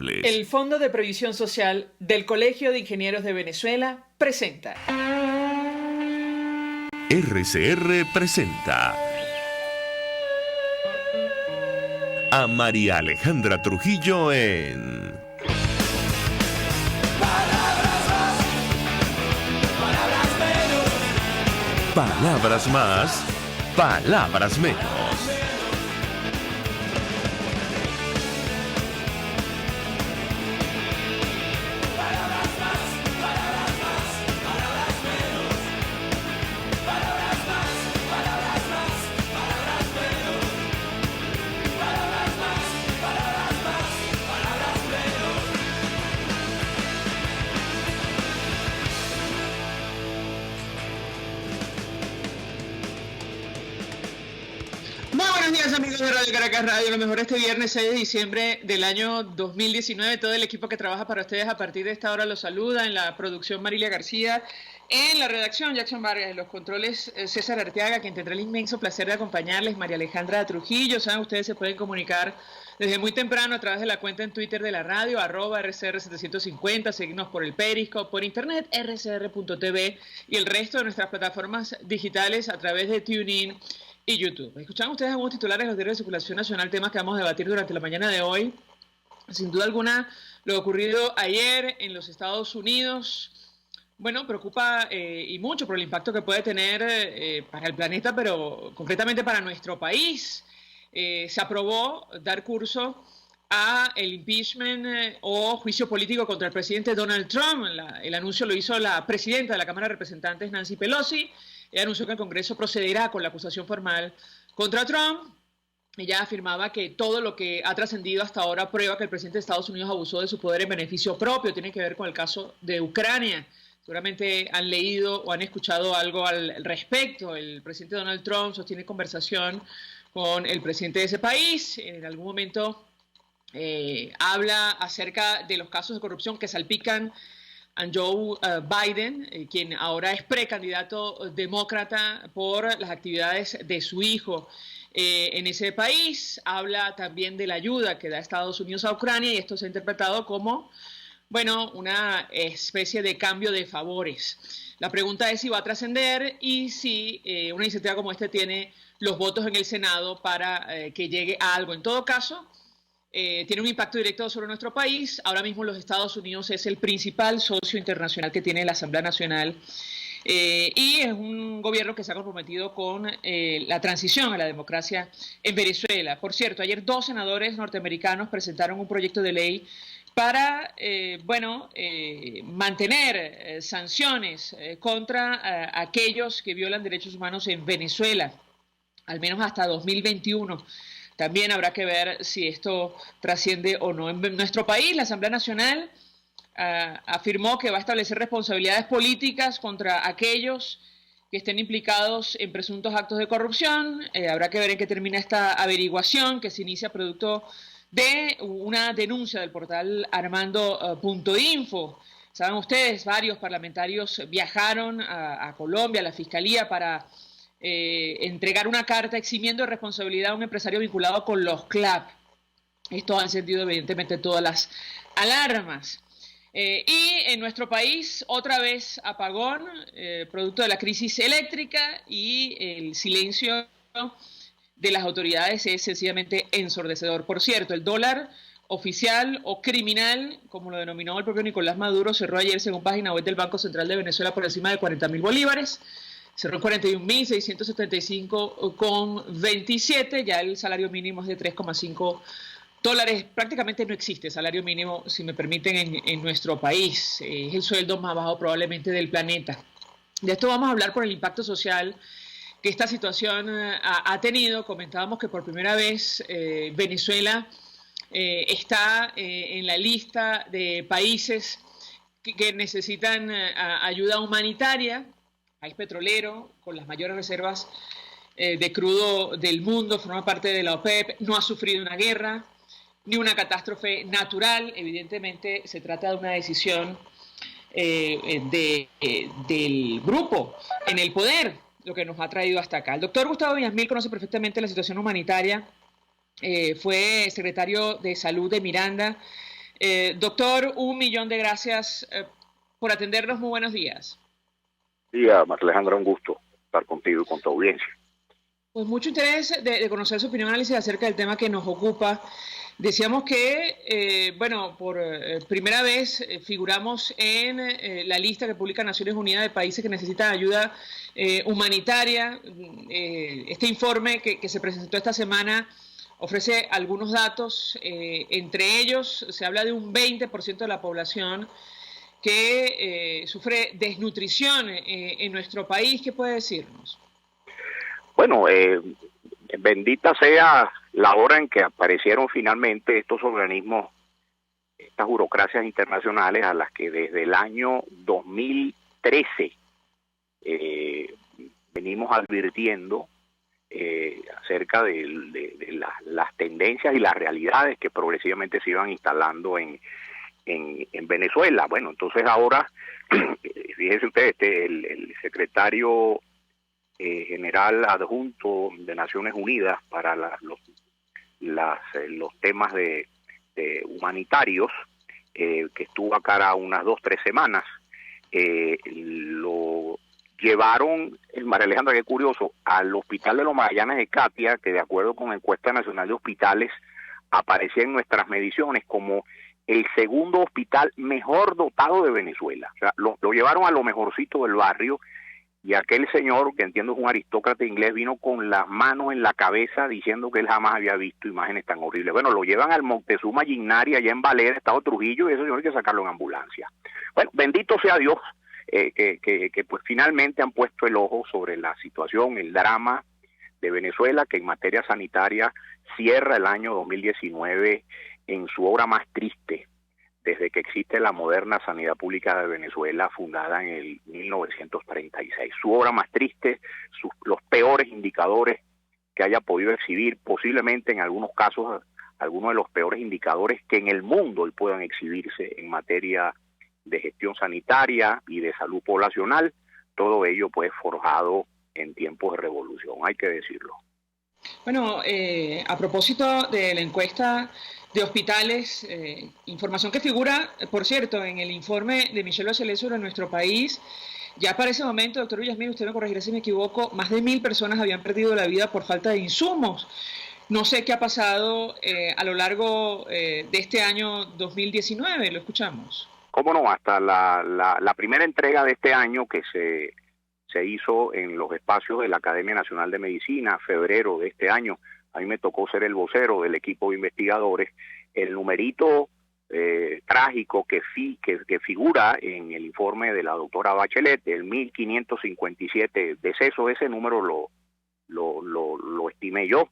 El Fondo de Previsión Social del Colegio de Ingenieros de Venezuela presenta. RCR presenta a María Alejandra Trujillo en Palabras más, palabras menos. Amigos de Radio Caracas Radio, lo mejor este viernes 6 de diciembre del año 2019. Todo el equipo que trabaja para ustedes a partir de esta hora los saluda. En la producción Marilia García, en la redacción Jackson Vargas, en los controles César Arteaga, quien tendrá el inmenso placer de acompañarles, María Alejandra Trujillo. Saben, ustedes se pueden comunicar desde muy temprano a través de la cuenta en Twitter de la radio, @RCR750, seguirnos por el Periscope, por internet, rcr.tv y el resto de nuestras plataformas digitales a través de TuneIn y YouTube. Escuchaban ustedes algunos titulares de los diarios de circulación nacional, temas que vamos a debatir durante la mañana de hoy. Sin duda alguna, lo ocurrido ayer en los Estados Unidos, bueno, preocupa y mucho por el impacto que puede tener para el planeta, pero concretamente para nuestro país. Se aprobó dar curso a el impeachment o juicio político contra el presidente Donald Trump. El anuncio lo hizo la presidenta de la Cámara de Representantes, Nancy Pelosi. Ella anunció que el Congreso procederá con la acusación formal contra Trump. Ella afirmaba que todo lo que ha trascendido hasta ahora prueba que el presidente de Estados Unidos abusó de su poder en beneficio propio. Tiene que ver con el caso de Ucrania. Seguramente han leído o han escuchado algo al respecto. El presidente Donald Trump sostiene conversación con el presidente de ese país. En algún momento habla acerca de los casos de corrupción que salpican a Joe Biden, quien ahora es precandidato demócrata por las actividades de su hijo en ese país. Habla también de la ayuda que da Estados Unidos a Ucrania y esto se ha interpretado como, bueno, una especie de cambio de favores. La pregunta es si va a trascender y si una iniciativa como esta tiene los votos en el Senado para que llegue a algo. En todo caso, tiene un impacto directo sobre nuestro país. Ahora mismo los Estados Unidos es el principal socio internacional que tiene la Asamblea Nacional y es un gobierno que se ha comprometido con la transición a la democracia en Venezuela. Por cierto, ayer 2 senadores norteamericanos presentaron un proyecto de ley para mantener sanciones contra aquellos que violan derechos humanos en Venezuela, al menos hasta 2021. También habrá que ver si esto trasciende o no. En nuestro país, la Asamblea Nacional afirmó que va a establecer responsabilidades políticas contra aquellos que estén implicados en presuntos actos de corrupción. Habrá que ver en qué termina esta averiguación que se inicia producto de una denuncia del portal armando.info. Saben ustedes, varios parlamentarios viajaron a Colombia, a la Fiscalía, para entregar una carta eximiendo de responsabilidad a un empresario vinculado con los CLAP. Esto ha encendido evidentemente todas las alarmas. Y en nuestro país, otra vez apagón, producto de la crisis eléctrica, y el silencio de las autoridades es sencillamente ensordecedor. Por cierto, el dólar oficial o criminal, como lo denominó el propio Nicolás Maduro, cerró ayer, según página web del Banco Central de Venezuela, por encima de 40.000 bolívares. Cerró en 41.675,27. Ya el salario mínimo es de $3,5. Prácticamente no existe salario mínimo, si me permiten, en nuestro país. Es el sueldo más bajo probablemente del planeta. De esto vamos a hablar por el impacto social que esta situación ha tenido. Comentábamos que por primera vez Venezuela está en la lista de países que necesitan ayuda humanitaria. País petrolero, con las mayores reservas de crudo del mundo, forma parte de la OPEP, no ha sufrido una guerra ni una catástrofe natural. Evidentemente se trata de una decisión del grupo en el poder, lo que nos ha traído hasta acá. El doctor Gustavo Villamil conoce perfectamente la situación humanitaria, fue secretario de Salud de Miranda Doctor, 1 millón de gracias por atendernos. Muy buenos días. Sí, María Alejandra, un gusto estar contigo y con tu audiencia. Pues mucho interés de conocer su opinión, análisis acerca del tema que nos ocupa. Decíamos que, por primera vez figuramos en la lista que publica Naciones Unidas de países que necesitan ayuda humanitaria. Este informe que se presentó esta semana ofrece algunos datos. Entre ellos se habla de un 20% de la población que sufre desnutrición en nuestro país. ¿Qué puede decirnos? Bueno, bendita sea la hora en que aparecieron finalmente estos organismos, estas burocracias internacionales a las que desde el año 2013 venimos advirtiendo acerca de las tendencias y las realidades que progresivamente se iban instalando en Venezuela. Bueno, entonces ahora, fíjense ustedes, el secretario general adjunto de Naciones Unidas para los temas de humanitarios, que estuvo acá unas 2-3 semanas, lo llevaron, María Alejandra, qué curioso, al Hospital de los Magallanes de Catia, que de acuerdo con la Encuesta Nacional de Hospitales aparecía en nuestras mediciones como el segundo hospital mejor dotado de Venezuela. O sea, lo llevaron a lo mejorcito del barrio, y aquel señor, que entiendo es un aristócrata inglés, vino con las manos en la cabeza diciendo que él jamás había visto imágenes tan horribles. Bueno, lo llevan al Moctezuma Gignari, allá en Valera, Estado Trujillo, y ese señor hay que sacarlo en ambulancia. Bueno, bendito sea Dios, que pues finalmente han puesto el ojo sobre la situación, el drama de Venezuela, que en materia sanitaria cierra el año 2019 en su obra más triste, desde que existe la moderna sanidad pública de Venezuela, fundada en el 1936. Su obra más triste, los peores indicadores que haya podido exhibir, posiblemente en algunos casos, algunos de los peores indicadores que en el mundo hoy puedan exhibirse en materia de gestión sanitaria y de salud poblacional, todo ello pues forjado en tiempos de revolución, hay que decirlo. Bueno, a propósito de la encuesta de hospitales, información que figura, por cierto, en el informe de Michelle Bachelet sobre nuestro país. Ya para ese momento, doctor Villasmil, usted me corregirá si me equivoco, más de 1.000 personas habían perdido la vida por falta de insumos. No sé qué ha pasado a lo largo de este año 2019, lo escuchamos. ¿Cómo no? Hasta la primera entrega de este año que se hizo en los espacios de la Academia Nacional de Medicina, febrero de este año. A mí me tocó ser el vocero del equipo de investigadores. El numerito trágico que figura en el informe de la doctora Bachelet, el 1.557 decesos, ese número lo estimé yo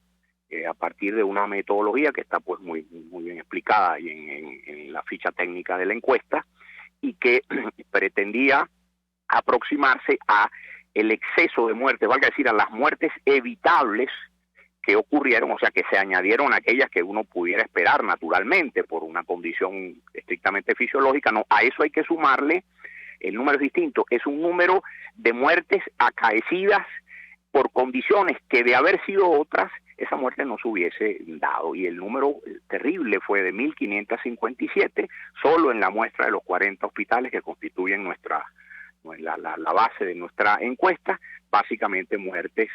a partir de una metodología que está pues muy bien explicada y en la ficha técnica de la encuesta, y que pretendía aproximarse a el exceso de muertes, valga decir, a las muertes evitables que ocurrieron, o sea, que se añadieron aquellas que uno pudiera esperar naturalmente por una condición estrictamente fisiológica. No, a eso hay que sumarle, el número es distinto, es un número de muertes acaecidas por condiciones que de haber sido otras, esa muerte no se hubiese dado, y el número terrible fue de 1.557, solo en la muestra de los 40 hospitales que constituyen la base de nuestra encuesta, básicamente muertes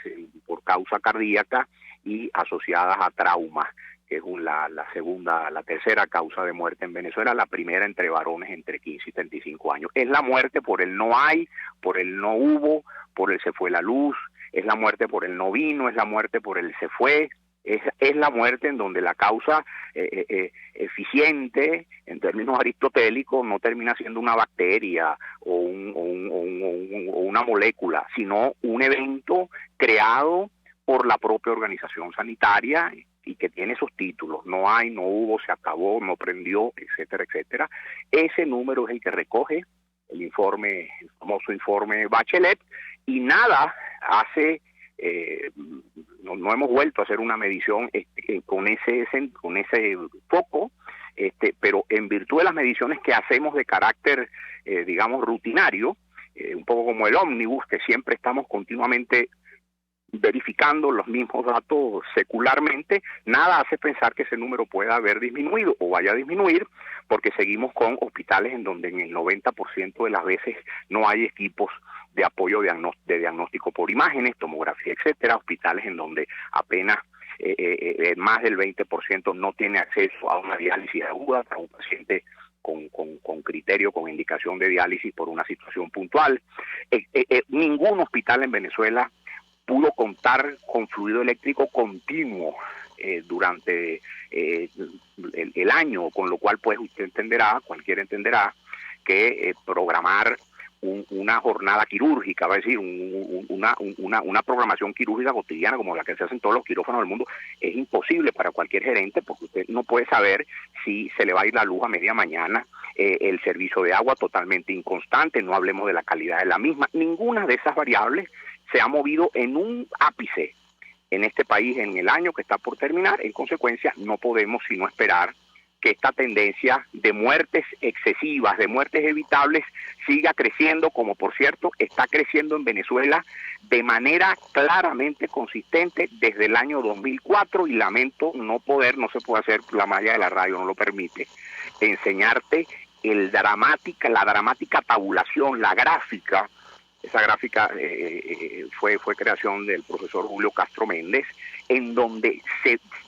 por causa cardíaca y asociadas a traumas, que es la tercera causa de muerte en Venezuela, la primera entre varones entre 15 y 35 años. Es la muerte por el no hay, por el no hubo, por el se fue la luz, es la muerte por el no vino, es la muerte por el se fue, es la muerte en donde la causa eficiente, en términos aristotélicos, no termina siendo una bacteria o una molécula, sino un evento creado por la propia organización sanitaria y que tiene esos títulos: no hay, no hubo, se acabó, no prendió, etcétera, etcétera. Ese número es el que recoge el famoso informe Bachelet, y nada hace... no hemos vuelto a hacer una medición con ese foco, pero en virtud de las mediciones que hacemos de carácter, digamos, rutinario, un poco como el ómnibus, que siempre estamos continuamente verificando los mismos datos secularmente, nada hace pensar que ese número pueda haber disminuido o vaya a disminuir, porque seguimos con hospitales en donde en el 90% de las veces no hay equipos de apoyo de diagnóstico por imágenes, tomografía, etcétera, hospitales en donde apenas más del 20% no tiene acceso a una diálisis aguda para un paciente con criterio, con indicación de diálisis por una situación puntual. Ningún hospital en Venezuela pudo contar con fluido eléctrico continuo durante el año, con lo cual pues usted entenderá, cualquiera entenderá, que programar una jornada quirúrgica, va a decir, una programación quirúrgica cotidiana como la que se hace en todos los quirófanos del mundo, es imposible para cualquier gerente, porque usted no puede saber si se le va a ir la luz a media mañana, el servicio de agua totalmente inconstante, no hablemos de la calidad de la misma. Ninguna de esas variables se ha movido en un ápice en este país en el año que está por terminar. En consecuencia, no podemos sino esperar que esta tendencia de muertes excesivas, de muertes evitables, siga creciendo, como por cierto está creciendo en Venezuela de manera claramente consistente desde el año 2004, y lamento no se puede hacer, la malla de la radio no lo permite, enseñarte la dramática tabulación, la gráfica. Esa gráfica fue creación del profesor Julio Castro Méndez, en donde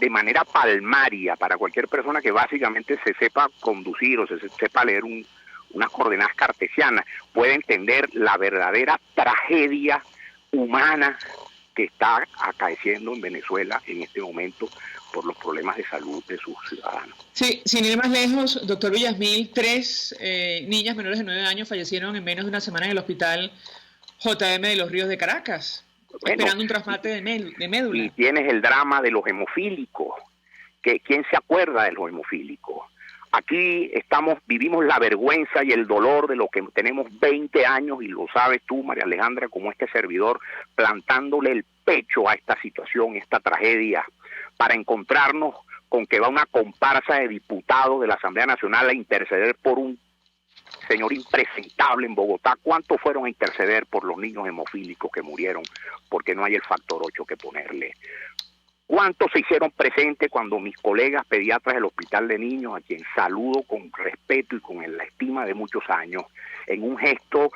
de manera palmaria, para cualquier persona que básicamente se sepa conducir o se sepa leer unas coordenadas cartesianas, puede entender la verdadera tragedia humana que está acaeciendo en Venezuela en este momento por los problemas de salud de sus ciudadanos. Sí, sin ir más lejos, doctor Villasmil, 3 niñas menores de 9 años fallecieron en menos de una semana en el hospital JM de los Ríos de Caracas, esperando un trasplante de médula. Y tienes el drama de los hemofílicos. ¿Quién se acuerda de los hemofílicos? Aquí vivimos la vergüenza y el dolor de lo que tenemos 20 años, y lo sabes tú, María Alejandra, como este servidor, plantándole el pecho a esta situación, esta tragedia, para encontrarnos con que va una comparsa de diputados de la Asamblea Nacional a interceder por un señor impresentable en Bogotá. ¿Cuántos fueron a interceder por los niños hemofílicos que murieron porque no hay el factor 8 que ponerle? ¿Cuántos se hicieron presentes cuando mis colegas pediatras del Hospital de Niños, a quien saludo con respeto y con la estima de muchos años, en un gesto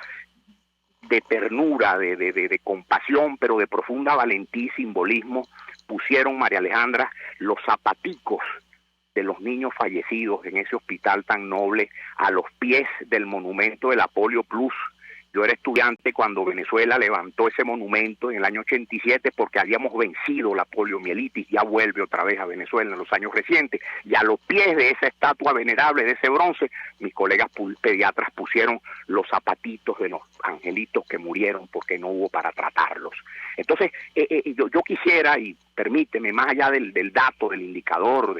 de ternura, de compasión, pero de profunda valentía y simbolismo, pusieron, María Alejandra, los zapaticos de los niños fallecidos en ese hospital tan noble a los pies del monumento de la Polio Plus? Yo era estudiante cuando Venezuela levantó ese monumento en el año 87 porque habíamos vencido la poliomielitis. Ya vuelve otra vez a Venezuela en los años recientes, y a los pies de esa estatua venerable, de ese bronce, mis colegas pediatras pusieron los zapatitos de los angelitos que murieron porque no hubo para tratarlos. Entonces, yo quisiera, y permíteme, más allá del dato, del indicador,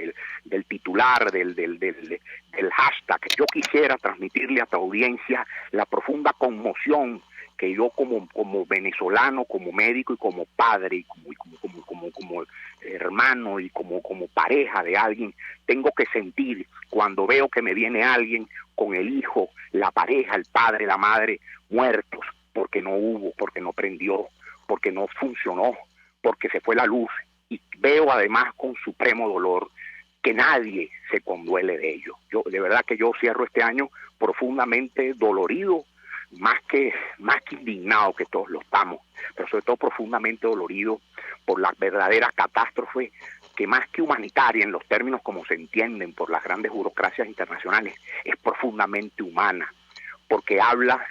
del titular, del hashtag, yo quisiera transmitirle a tu audiencia la profunda conmoción que yo como venezolano, como médico y como padre y como hermano y como pareja de alguien, tengo que sentir cuando veo que me viene alguien con el hijo, la pareja, el padre, la madre, muertos, porque no hubo, porque no prendió, porque no funcionó, porque se fue la luz, y veo además con supremo dolor que nadie se conduele de ello. Yo de verdad que yo cierro este año profundamente dolorido, más que indignado, que todos lo estamos, pero sobre todo profundamente dolorido por la verdadera catástrofe que, más que humanitaria en los términos como se entienden por las grandes burocracias internacionales, es profundamente humana, porque habla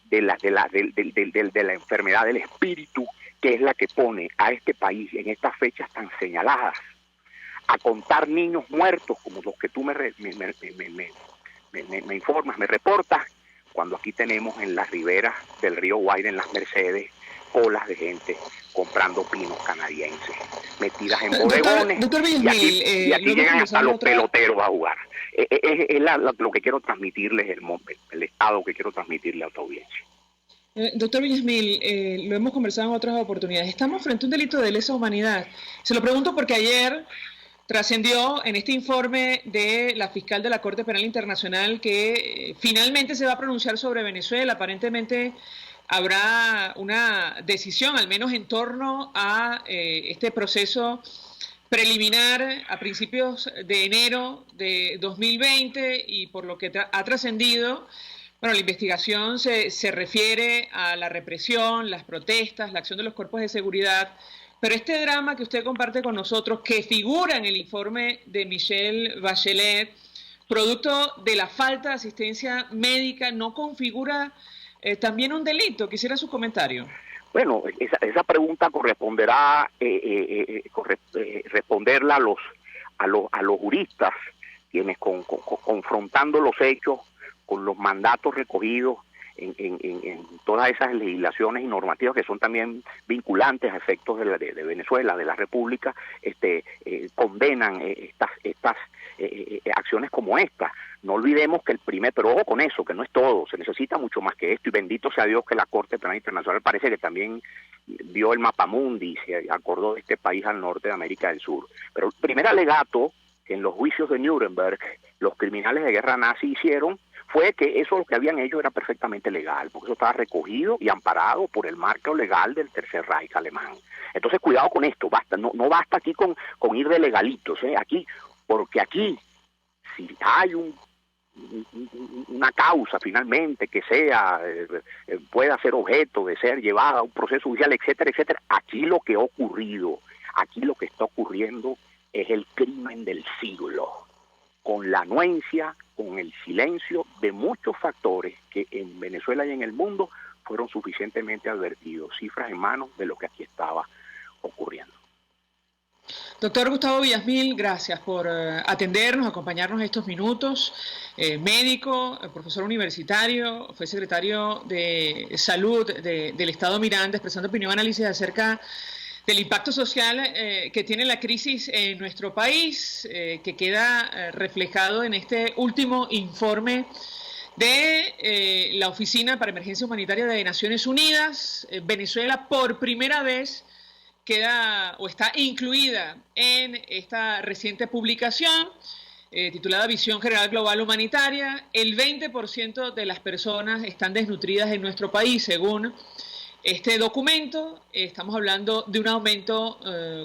de la enfermedad del espíritu, que es la que pone a este país en estas fechas tan señaladas a contar niños muertos como los que tú me informas, me reportas, cuando aquí tenemos en las riberas del río Guaira, en las Mercedes, colas de gente comprando pinos canadienses, metidas en bodegones, doctor y aquí llegan hasta los peloteros a jugar. Es lo que quiero transmitirles, el estado que quiero transmitirle a tu audiencia. Doctor Villasmil, lo hemos conversado en otras oportunidades. Estamos frente a un delito de lesa humanidad. Se lo pregunto porque ayer trascendió en este informe de la fiscal de la Corte Penal Internacional que finalmente se va a pronunciar sobre Venezuela. Aparentemente habrá una decisión, al menos en torno a este proceso preliminar a principios de enero de 2020, y por lo que ha trascendido, bueno, la investigación se refiere a la represión, las protestas, la acción de los cuerpos de seguridad, pero este drama que usted comparte con nosotros, que figura en el informe de Michelle Bachelet, producto de la falta de asistencia médica, ¿no configura también un delito? Quisiera su comentario. Bueno, esa pregunta corresponderá responderla a los juristas, quienes confrontando los hechos con los mandatos recogidos en todas esas legislaciones y normativas que son también vinculantes a efectos de Venezuela, de la República, condenan estas acciones como esta. No olvidemos que pero ojo con eso, que no es todo, se necesita mucho más que esto, y bendito sea Dios que la Corte Penal Internacional parece que también vio el mapamundi y se acordó de este país al norte de América del Sur. Pero el primer alegato que en los juicios de Nuremberg los criminales de guerra nazi hicieron fue que eso lo que habían hecho era perfectamente legal, porque eso estaba recogido y amparado por el marco legal del Tercer Reich alemán. Entonces cuidado con esto, no basta aquí con ir de legalitos, porque aquí si hay una causa finalmente que pueda ser objeto de ser llevada a un proceso judicial, etcétera, etcétera, aquí lo que está ocurriendo es el crimen del siglo, con la anuencia, con el silencio de muchos factores que en Venezuela y en el mundo fueron suficientemente advertidos, cifras en mano de lo que aquí estaba ocurriendo. Doctor Gustavo Villasmil, gracias por atendernos, acompañarnos estos minutos. Médico, profesor universitario, fue secretario de Salud del Estado Miranda, expresando opinión y análisis acerca del impacto social que tiene la crisis en nuestro país, que queda reflejado en este último informe de la Oficina para Emergencia Humanitaria de Naciones Unidas. Venezuela por primera vez queda o está incluida en esta reciente publicación titulada Visión General Global Humanitaria. El 20% de las personas están desnutridas en nuestro país, según este documento. Estamos hablando de un aumento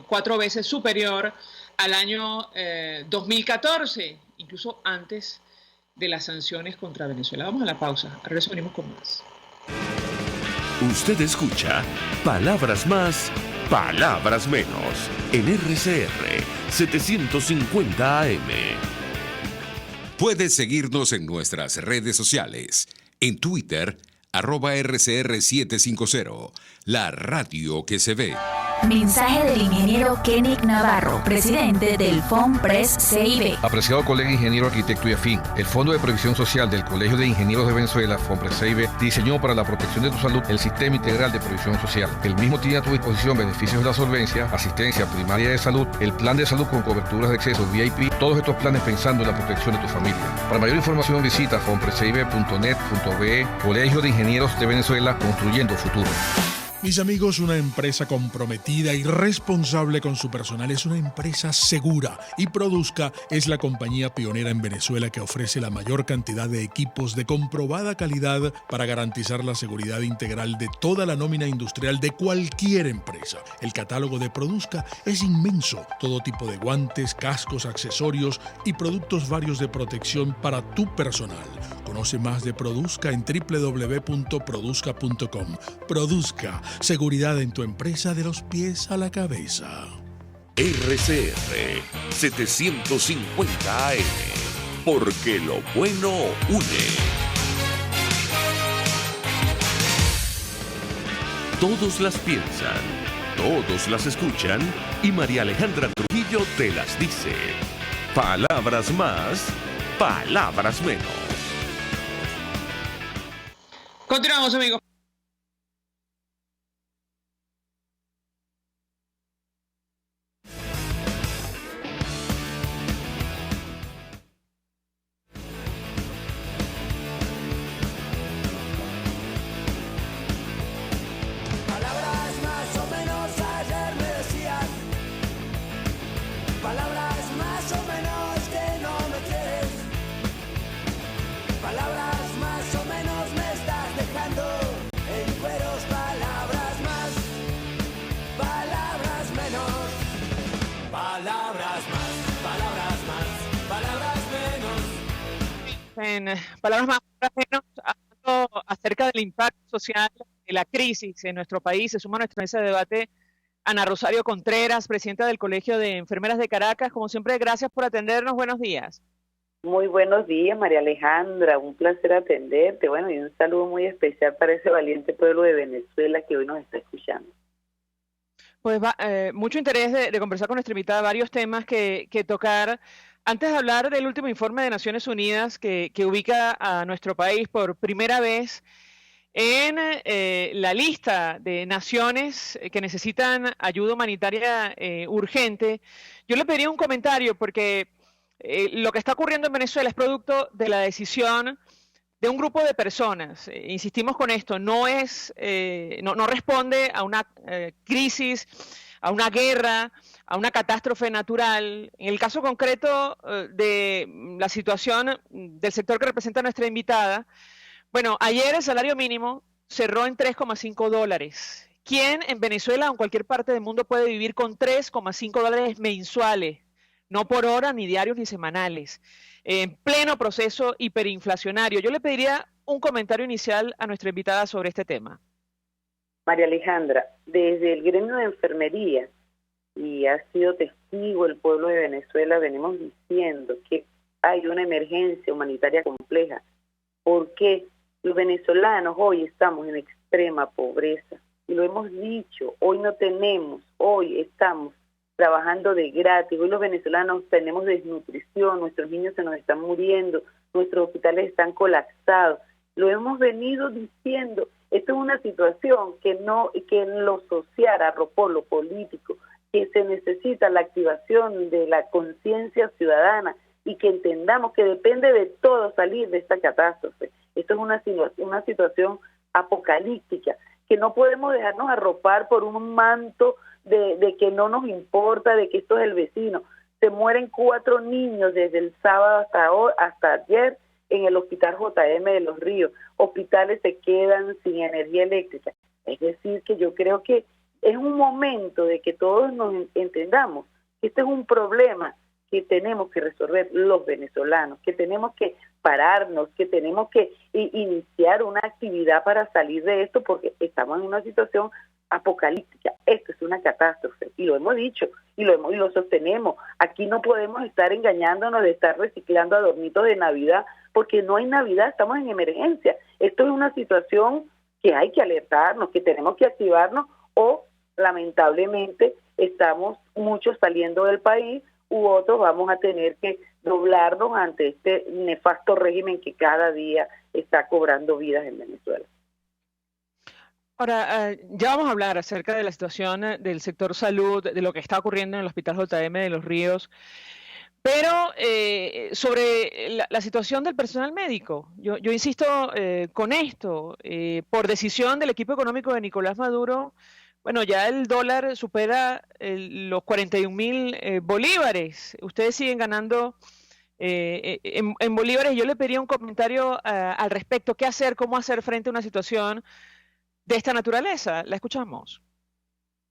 4 veces superior al año 2014, incluso antes de las sanciones contra Venezuela. Vamos a la pausa, ahora venimos con más. Usted escucha Palabras Más, Palabras Menos en RCR 750 AM. Puedes seguirnos en nuestras redes sociales. En Twitter, @RCR750, la radio que se ve. Mensaje del ingeniero Kenick Navarro, presidente del FONPRES CIB. Apreciado colega ingeniero, arquitecto y afín, el Fondo de Previsión Social del Colegio de Ingenieros de Venezuela, FONPRES CIB, diseñó para la protección de tu salud el Sistema Integral de Previsión Social. El mismo tiene a tu disposición beneficios de la solvencia, asistencia primaria de salud, el plan de salud con coberturas de acceso VIP, todos estos planes pensando en la protección de tu familia. Para mayor información visita fonprescib.net.be, Colegio de Ingenieros de Venezuela, construyendo futuro. Mis amigos, una empresa comprometida y responsable con su personal es una empresa segura, y Produzca es la compañía pionera en Venezuela que ofrece la mayor cantidad de equipos de comprobada calidad para garantizar la seguridad integral de toda la nómina industrial de cualquier empresa. El catálogo de Produzca es inmenso, todo tipo de guantes, cascos, accesorios y productos varios de protección para tu personal. Conoce más de Produzca en www.produzca.com. Produzca, seguridad en tu empresa de los pies a la cabeza. RCR 750 AM, porque lo bueno une. Todos las piensan, todos las escuchan, y María Alejandra Trujillo te las dice. Palabras más, palabras menos. Continuamos, amigos. Palabras más o menos me estás dejando en cuero. en palabras más menos, hablando acerca del impacto social de la crisis en nuestro país. Se suma a nuestra mesa de debate Ana Rosario Contreras, presidenta del Colegio de Enfermeras de Caracas. Como siempre, gracias por atendernos. Buenos días. Muy buenos días, María Alejandra. Un placer atenderte. Bueno, y un saludo muy especial para ese valiente pueblo de Venezuela que hoy nos está escuchando. Pues mucho interés de conversar con nuestra invitada, varios temas que tocar. Antes de hablar del último informe de Naciones Unidas que ubica a nuestro país por primera vez en la lista de naciones que necesitan ayuda humanitaria urgente, yo le pediría un comentario porque lo que está ocurriendo en Venezuela es producto de la decisión de un grupo de personas. Insistimos con esto, no responde a una crisis, a una guerra, a una catástrofe natural. En el caso concreto de la situación del sector que representa nuestra invitada, bueno, ayer el salario mínimo cerró en $3,5. ¿Quién en Venezuela o en cualquier parte del mundo puede vivir con $3,5 mensuales? No por hora, ni diarios, ni semanales, en pleno proceso hiperinflacionario. Yo le pediría un comentario inicial a nuestra invitada sobre este tema. María Alejandra, desde el gremio de enfermería, y ha sido testigo el pueblo de Venezuela, venimos diciendo que hay una emergencia humanitaria compleja, porque los venezolanos hoy estamos en extrema pobreza, y lo hemos dicho, hoy no tenemos, hoy estamos trabajando de gratis. Hoy los venezolanos tenemos desnutrición, nuestros niños se nos están muriendo, nuestros hospitales están colapsados. Lo hemos venido diciendo. Esto es una situación que en lo social, por lo político, que se necesita la activación de la conciencia ciudadana y que entendamos que depende de todo salir de esta catástrofe. Esto es una situación apocalíptica, que no podemos dejarnos arropar por un manto de que no nos importa, de que esto es el vecino. Se mueren 4 niños desde el sábado hasta ayer en el hospital JM de Los Ríos. Hospitales se quedan sin energía eléctrica. Es decir, que yo creo que es un momento de que todos nos entendamos que este es un problema que tenemos que resolver los venezolanos, que tenemos que pararnos, que tenemos que iniciar una actividad para salir de esto, porque estamos en una situación apocalíptica. Esto es una catástrofe, y lo hemos dicho, y lo sostenemos. Aquí no podemos estar engañándonos de estar reciclando adornitos de Navidad, porque no hay Navidad, estamos en emergencia. Esto es una situación que hay que alertarnos, que tenemos que activarnos, o lamentablemente estamos muchos saliendo del país, u otros vamos a tener que doblarnos ante este nefasto régimen que cada día está cobrando vidas en Venezuela. Ahora, ya vamos a hablar acerca de la situación del sector salud, de lo que está ocurriendo en el Hospital JM de Los Ríos, pero sobre la situación del personal médico. Yo insisto con esto, por decisión del equipo económico de Nicolás Maduro, bueno, ya el dólar supera los 41.000 bolívares. Ustedes siguen ganando en bolívares. Yo le pediría un comentario al respecto. ¿Qué hacer? ¿Cómo hacer frente a una situación de esta naturaleza? La escuchamos.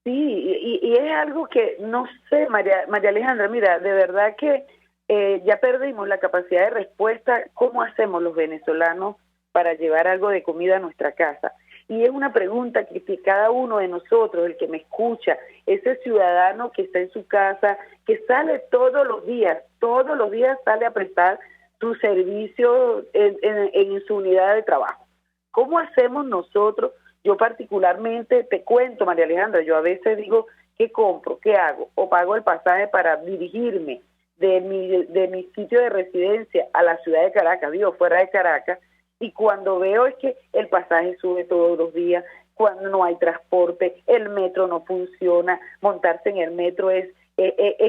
Sí, y es algo que no sé, María Alejandra, mira, de verdad que ya perdimos la capacidad de respuesta. ¿Cómo hacemos los venezolanos para llevar algo de comida a nuestra casa? Y es una pregunta que si cada uno de nosotros, el que me escucha, ese ciudadano que está en su casa, que sale todos los días sale a prestar su servicio en su unidad de trabajo. ¿Cómo hacemos nosotros? Yo particularmente, te cuento, María Alejandra, yo a veces digo, ¿qué compro? ¿Qué hago? O pago el pasaje para dirigirme de mi sitio de residencia a la ciudad de Caracas, vivo fuera de Caracas, y cuando veo es que el pasaje sube todos los días, cuando no hay transporte, el metro no funciona, montarse en el metro es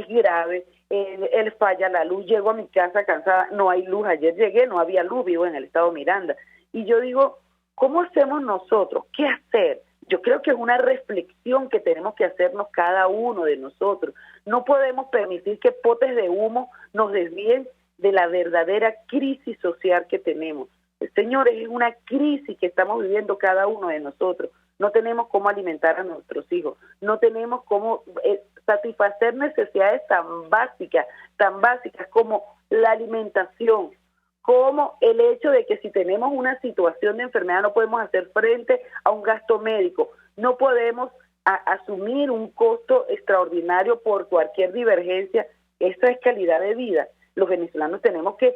grave, él falla la luz, llego a mi casa cansada, no hay luz, ayer llegué, no había luz, vivo en el estado Miranda, y yo digo, ¿cómo hacemos nosotros? ¿Qué hacer? Yo creo que es una reflexión que tenemos que hacernos cada uno de nosotros. No podemos permitir que potes de humo nos desvíen de la verdadera crisis social que tenemos. Señores, es una crisis que estamos viviendo cada uno de nosotros. No tenemos cómo alimentar a nuestros hijos, no tenemos cómo satisfacer necesidades tan básicas como la alimentación, como el hecho de que si tenemos una situación de enfermedad no podemos hacer frente a un gasto médico, no podemos asumir un costo extraordinario por cualquier divergencia. Esa es calidad de vida. Los venezolanos tenemos que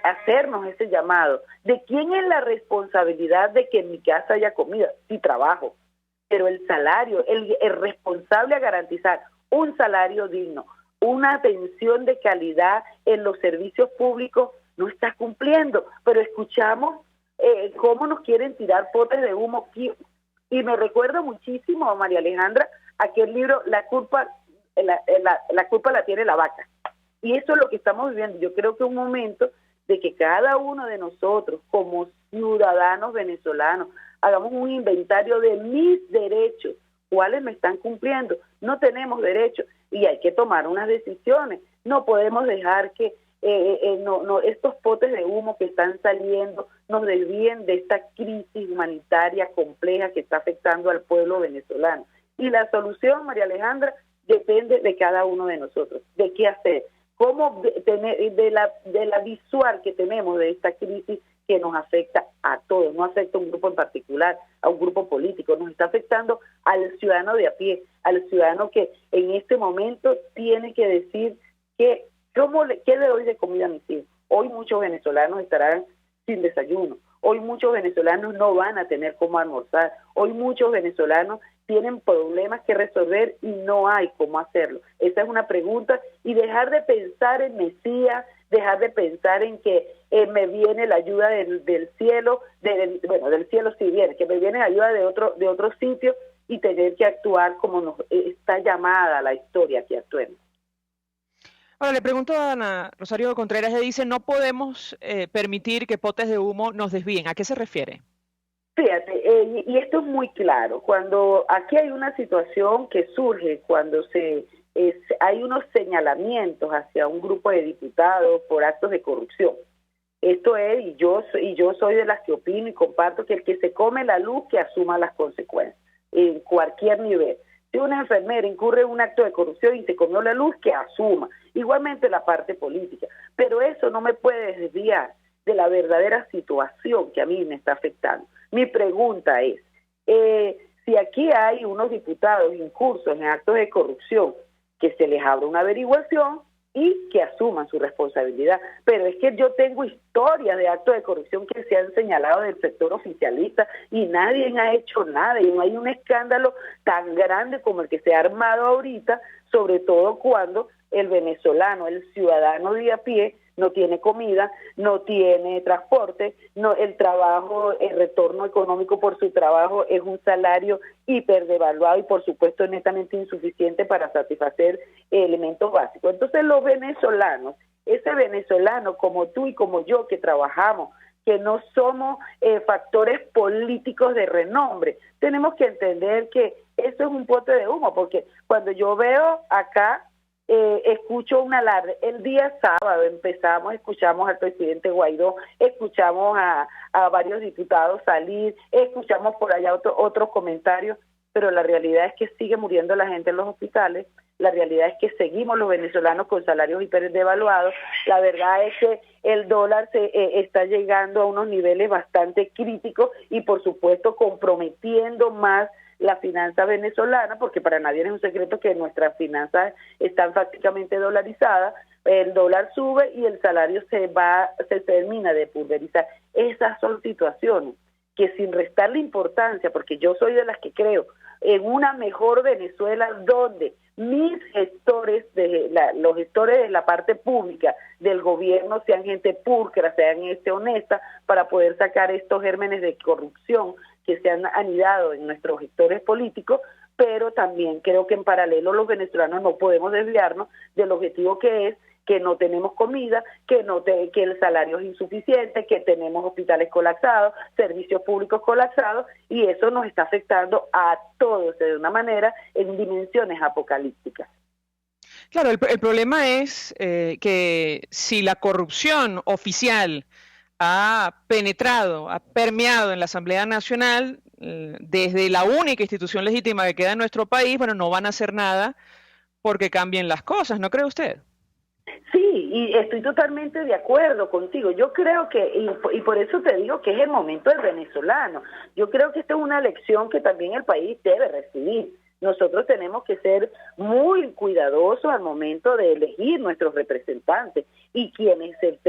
hacernos ese llamado. ¿De quién es la responsabilidad de que en mi casa haya comida? Sí, trabajo, pero el salario, el responsable a garantizar un salario digno, una atención de calidad en los servicios públicos, no está cumpliendo. Pero escuchamos cómo nos quieren tirar potes de humo. Y me recuerda muchísimo, María Alejandra, aquel libro, La culpa la tiene la vaca. Y eso es lo que estamos viviendo. Yo creo que es un momento de que cada uno de nosotros, como ciudadanos venezolanos, hagamos un inventario de mis derechos, cuáles me están cumpliendo. No tenemos derechos y hay que tomar unas decisiones. No podemos dejar que estos potes de humo que están saliendo nos desvíen de esta crisis humanitaria compleja que está afectando al pueblo venezolano. Y la solución, María Alejandra, depende de cada uno de nosotros, de qué hacer, cómo tener de la visual que tenemos de esta crisis que nos afecta a todos, no afecta a un grupo en particular, a un grupo político, nos está afectando al ciudadano de a pie, al ciudadano que en este momento tiene que decir que ¿qué le doy de comida a mis hijos? Hoy muchos venezolanos estarán sin desayuno, hoy muchos venezolanos no van a tener cómo almorzar, hoy muchos venezolanos tienen problemas que resolver y no hay cómo hacerlo. Esa es una pregunta, y dejar de pensar en Mesías, dejar de pensar en que me viene la ayuda del cielo, del cielo sí viene, que me viene la ayuda de otro sitio, y tener que actuar como nos está llamada la historia que actuemos. Ahora le pregunto a Ana Rosario Contreras, ella dice, no podemos permitir que potes de humo nos desvíen. ¿A qué se refiere? Fíjate, y esto es muy claro, cuando aquí hay una situación que surge, cuando hay unos señalamientos hacia un grupo de diputados por actos de corrupción. Esto es, y yo soy de las que opino y comparto, que el que se come la luz, que asuma las consecuencias, en cualquier nivel. Si una enfermera incurre en un acto de corrupción y se comió la luz, que asuma. Igualmente la parte política. Pero eso no me puede desviar de la verdadera situación que a mí me está afectando. Mi pregunta es, si aquí hay unos diputados incursos en actos de corrupción, que se les abra una averiguación y que asuman su responsabilidad. Pero es que yo tengo historias de actos de corrupción que se han señalado del sector oficialista y nadie ha hecho nada, y no hay un escándalo tan grande como el que se ha armado ahorita, sobre todo cuando el venezolano, el ciudadano de a pie, no tiene comida, no tiene transporte, el trabajo, el retorno económico por su trabajo es un salario hiperdevaluado y por supuesto netamente insuficiente para satisfacer elementos básicos. Entonces los venezolanos, ese venezolano como tú y como yo que trabajamos, que no somos factores políticos de renombre, tenemos que entender que eso es un pote de humo, porque cuando yo veo acá, escucho un alarde. El día sábado escuchamos al presidente Guaidó, escuchamos a varios diputados salir, escuchamos por allá otros comentarios, pero la realidad es que sigue muriendo la gente en los hospitales, la realidad es que seguimos los venezolanos con salarios hiperdevaluados, la verdad es que el dólar está llegando a unos niveles bastante críticos y por supuesto comprometiendo más la finanza venezolana, porque para nadie es un secreto que nuestras finanzas están prácticamente dolarizadas, el dólar sube y el salario se termina de pulverizar. Esas son situaciones que, sin restarle importancia, porque yo soy de las que creo en una mejor Venezuela donde mis gestores, los gestores de la parte pública del gobierno sean gente pulcra, sean honesta, para poder sacar estos gérmenes de corrupción que se han anidado en nuestros gestores políticos, pero también creo que en paralelo los venezolanos no podemos desviarnos del objetivo que es que no tenemos comida, que el salario es insuficiente, que tenemos hospitales colapsados, servicios públicos colapsados, y eso nos está afectando a todos de una manera en dimensiones apocalípticas. Claro, el problema es que si la corrupción oficial ha penetrado, ha permeado en la Asamblea Nacional, desde la única institución legítima que queda en nuestro país, bueno, no van a hacer nada porque cambien las cosas, ¿no cree usted? Sí, y estoy totalmente de acuerdo contigo. Yo creo que, y por eso te digo que es el momento del venezolano. Yo creo que esta es una lección que también el país debe recibir. Nosotros tenemos que ser muy cuidadosos al momento de elegir nuestros representantes, y quienes se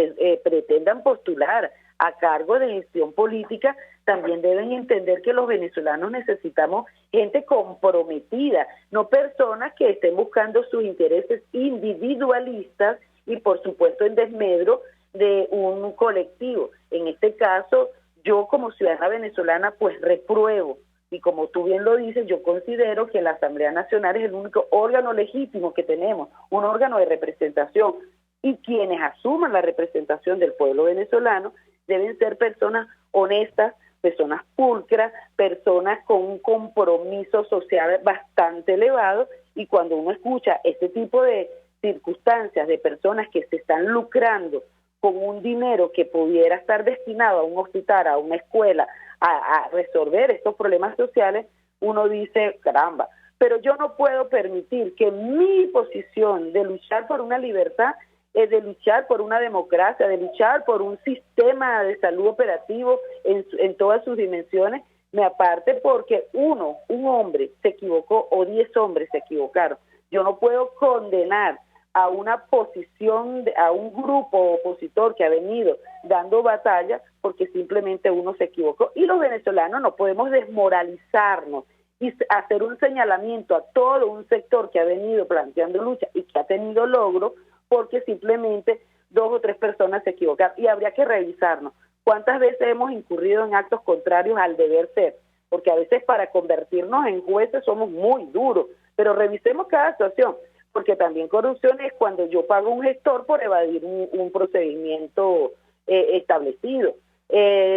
pretendan postular a cargo de gestión política también deben entender que los venezolanos necesitamos gente comprometida, no personas que estén buscando sus intereses individualistas y por supuesto en desmedro de un colectivo. En este caso, yo como ciudadana venezolana pues repruebo, y como tú bien lo dices, yo considero que la Asamblea Nacional es el único órgano legítimo que tenemos, un órgano de representación, y quienes asuman la representación del pueblo venezolano deben ser personas honestas, personas pulcras, personas con un compromiso social bastante elevado. Y cuando uno escucha este tipo de circunstancias de personas que se están lucrando con un dinero que pudiera estar destinado a un hospital, a una escuela, a resolver estos problemas sociales, uno dice, caramba, pero yo no puedo permitir que mi posición de luchar por una libertad, de luchar por una democracia, de luchar por un sistema de salud operativo en todas sus dimensiones, me aparte porque un hombre se equivocó o 10 hombres se equivocaron. Yo no puedo condenar a una posición, a un grupo opositor que ha venido dando batalla porque simplemente uno se equivocó. Y los venezolanos no podemos desmoralizarnos y hacer un señalamiento a todo un sector que ha venido planteando lucha y que ha tenido logro porque simplemente 2 o 3 personas se equivocaron. Y habría que revisarnos cuántas veces hemos incurrido en actos contrarios al deber ser, porque a veces para convertirnos en jueces somos muy duros, pero revisemos cada situación, porque también corrupción es cuando yo pago a un gestor por evadir un procedimiento establecido.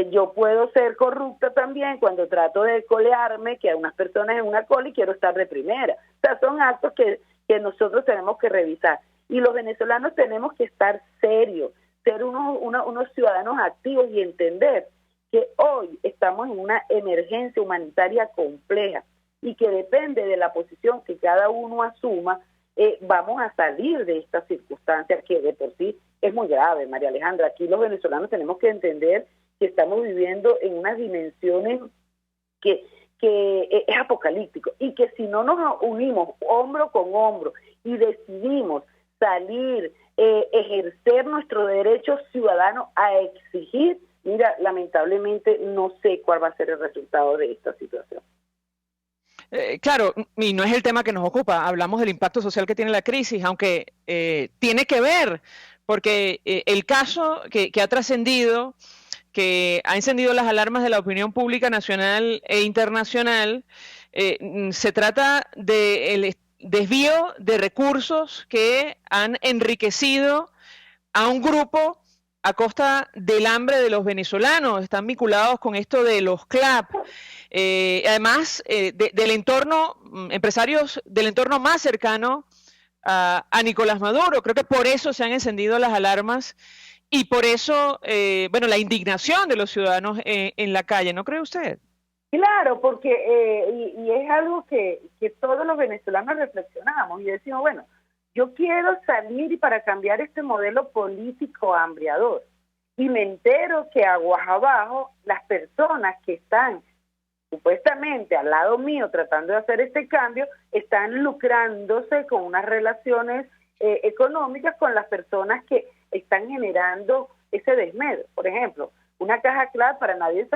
Yo puedo ser corrupta también cuando trato de colearme que a unas personas en una cola y quiero estar de primera. O sea, son actos que nosotros tenemos que revisar. Y los venezolanos tenemos que estar serios, ser unos ciudadanos activos y entender que hoy estamos en una emergencia humanitaria compleja y que depende de la posición que cada uno asuma, vamos a salir de esta circunstancia que de por sí es muy grave, María Alejandra. Aquí los venezolanos tenemos que entender que estamos viviendo en unas dimensiones que es apocalíptico, y que si no nos unimos hombro con hombro y decidimos salir, ejercer nuestro derecho ciudadano a exigir, mira, lamentablemente no sé cuál va a ser el resultado de esta situación. Claro, y no es el tema que nos ocupa, hablamos del impacto social que tiene la crisis, aunque tiene que ver, porque el caso que ha trascendido, que ha encendido las alarmas de la opinión pública nacional e internacional, se trata del desvío de recursos que han enriquecido a un grupo a costa del hambre de los venezolanos. Están vinculados con esto de los CLAP. Además, del entorno, empresarios del entorno más cercano a Nicolás Maduro. Creo que por eso se han encendido las alarmas y por eso, la indignación de los ciudadanos en la calle, ¿no cree usted? Claro, porque y es algo que todos los venezolanos reflexionamos y decimos, bueno, yo quiero salir para cambiar este modelo político hambriador, y me entero que aguas abajo las personas que están supuestamente al lado mío tratando de hacer este cambio están lucrándose con unas relaciones económicas con las personas que están generando ese desmedro. Por ejemplo, una caja CLAP, para nadie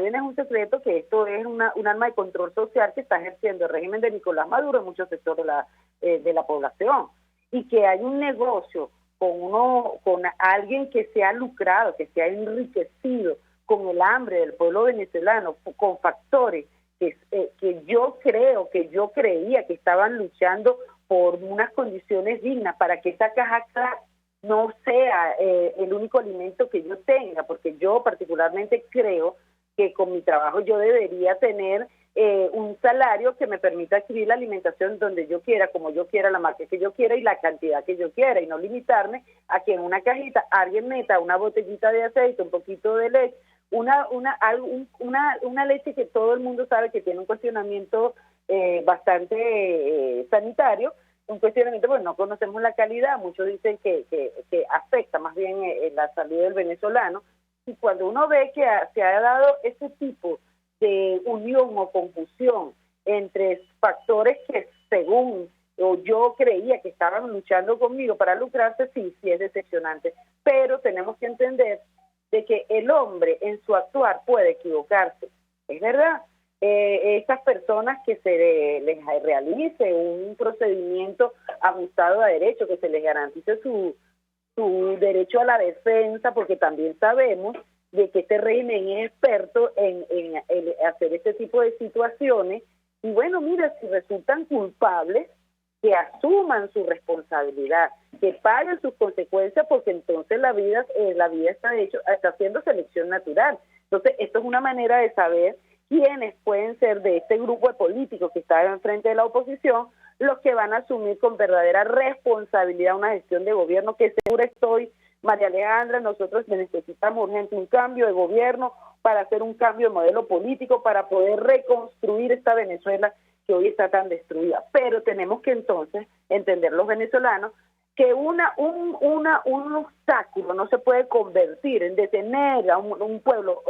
es un secreto que esto es un arma de control social que está ejerciendo el régimen de Nicolás Maduro en muchos sectores de la población, y que hay un negocio con alguien que se ha lucrado, que se ha enriquecido con el hambre del pueblo venezolano, con factores que yo creía que estaban luchando por unas condiciones dignas para que esa caja CLAP no sea el único alimento que yo tenga, porque yo particularmente creo que con mi trabajo yo debería tener un salario que me permita adquirir la alimentación donde yo quiera, como yo quiera, la marca que yo quiera y la cantidad que yo quiera, y no limitarme a que en una cajita alguien meta una botellita de aceite, un poquito de leche, una leche que todo el mundo sabe que tiene un cuestionamiento bastante sanitario, un cuestionamiento, porque no conocemos la calidad, muchos dicen que afecta más bien la salud del venezolano, y cuando uno ve que se ha dado ese tipo de unión o confusión entre factores que según yo creía que estaban luchando conmigo para lucrarse, sí es decepcionante, pero tenemos que entender de que el hombre en su actuar puede equivocarse, es verdad. Estas personas que se les realice un procedimiento ajustado a derecho, que se les garantice su derecho a la defensa, porque también sabemos de que este régimen es experto en hacer este tipo de situaciones, y bueno, mira, si resultan culpables, que asuman su responsabilidad, que paguen sus consecuencias, porque entonces la vida está haciendo selección natural. Entonces, esto es una manera de saber quiénes pueden ser de este grupo de políticos que están enfrente de la oposición los que van a asumir con verdadera responsabilidad una gestión de gobierno, que segura estoy, María Alejandra, nosotros necesitamos urgente un cambio de gobierno para hacer un cambio de modelo político, para poder reconstruir esta Venezuela que hoy está tan destruida. Pero tenemos que entonces entender los venezolanos que un obstáculo no se puede convertir en detener a un pueblo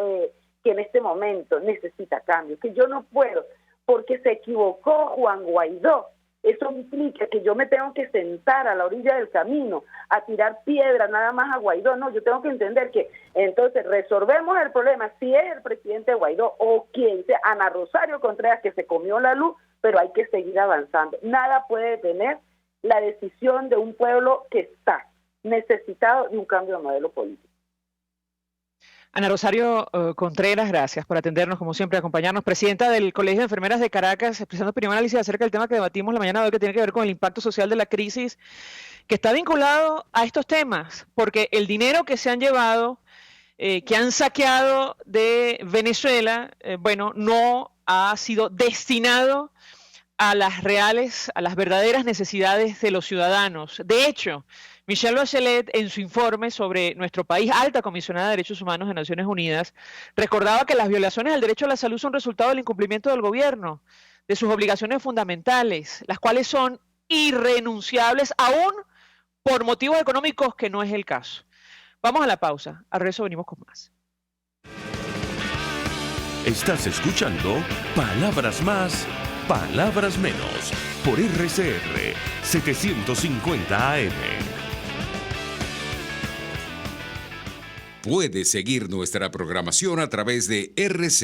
que en este momento necesita cambio, que yo no puedo, porque se equivocó Juan Guaidó. Eso implica que yo me tengo que sentar a la orilla del camino a tirar piedra nada más a Guaidó. No, yo tengo que entender que entonces resolvemos el problema, si es el presidente Guaidó o quien sea, Ana Rosario Contreras, que se comió la luz, pero hay que seguir avanzando. Nada puede detener la decisión de un pueblo que está necesitado de un cambio de modelo político. Ana Rosario Contreras, gracias por atendernos, como siempre, acompañarnos. Presidenta del Colegio de Enfermeras de Caracas, expresando opinión y análisis acerca del tema que debatimos la mañana de hoy, que tiene que ver con el impacto social de la crisis, que está vinculado a estos temas, porque el dinero que se han llevado, que han saqueado de Venezuela, no ha sido destinado a las verdaderas necesidades de los ciudadanos. De hecho, Michelle Bachelet, en su informe sobre nuestro país, alta comisionada de Derechos Humanos de Naciones Unidas, recordaba que las violaciones al derecho a la salud son resultado del incumplimiento del gobierno, de sus obligaciones fundamentales, las cuales son irrenunciables aún por motivos económicos, que no es el caso. Vamos a la pausa, al regreso venimos con más. Estás escuchando Palabras Más, Palabras Menos, por RCR 750 AM. Puedes seguir nuestra programación a través de rcr.tv,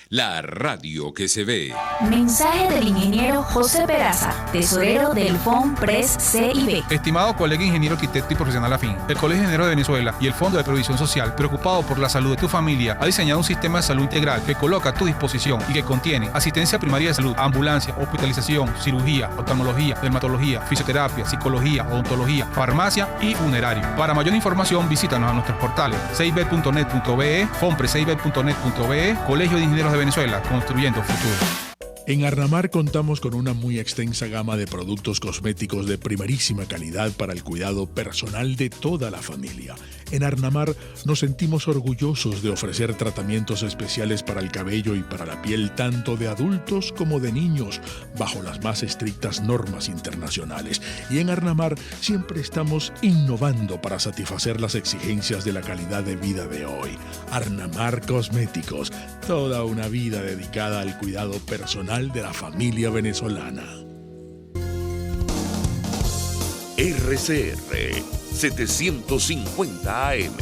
la radio que se ve. Mensaje del ingeniero José Peraza, tesorero del FOMPRES CIB. Estimado colega ingeniero, arquitecto y profesional afín, el Colegio de Ingenieros de Venezuela y el Fondo de Previsión Social, preocupado por la salud de tu familia, ha diseñado un sistema de salud integral que coloca a tu disposición y que contiene asistencia primaria de salud, ambulancia, hospitalización, cirugía, oftalmología, dermatología, fisioterapia, psicología, odontología, farmacia y funerario. Para mayor información, visítanos a nuestros portales cib.net.be, fomprescib.net.be, Colegio de Ingenieros de Venezuela, construyendo futuro. En Arnamar contamos con una muy extensa gama de productos cosméticos de primerísima calidad para el cuidado personal de toda la familia. En Arnamar nos sentimos orgullosos de ofrecer tratamientos especiales para el cabello y para la piel, tanto de adultos como de niños, bajo las más estrictas normas internacionales. Y en Arnamar siempre estamos innovando para satisfacer las exigencias de la calidad de vida de hoy. Arnamar Cosméticos, toda una vida dedicada al cuidado personal de la familia venezolana. RCR 750 AM,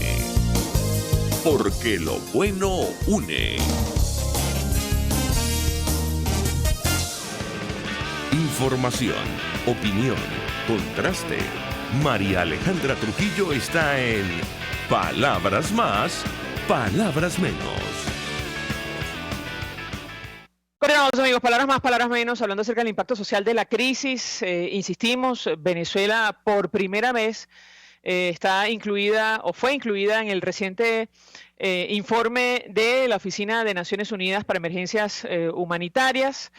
porque lo bueno une. Información, opinión, contraste. María Alejandra Trujillo está en Palabras Más, Palabras Menos. Continuamos, amigos, palabras más, palabras menos, hablando acerca del impacto social de la crisis. Insistimos, Venezuela por primera vez está incluida o fue incluida en el reciente informe de la Oficina de Naciones Unidas para Emergencias Humanitarias.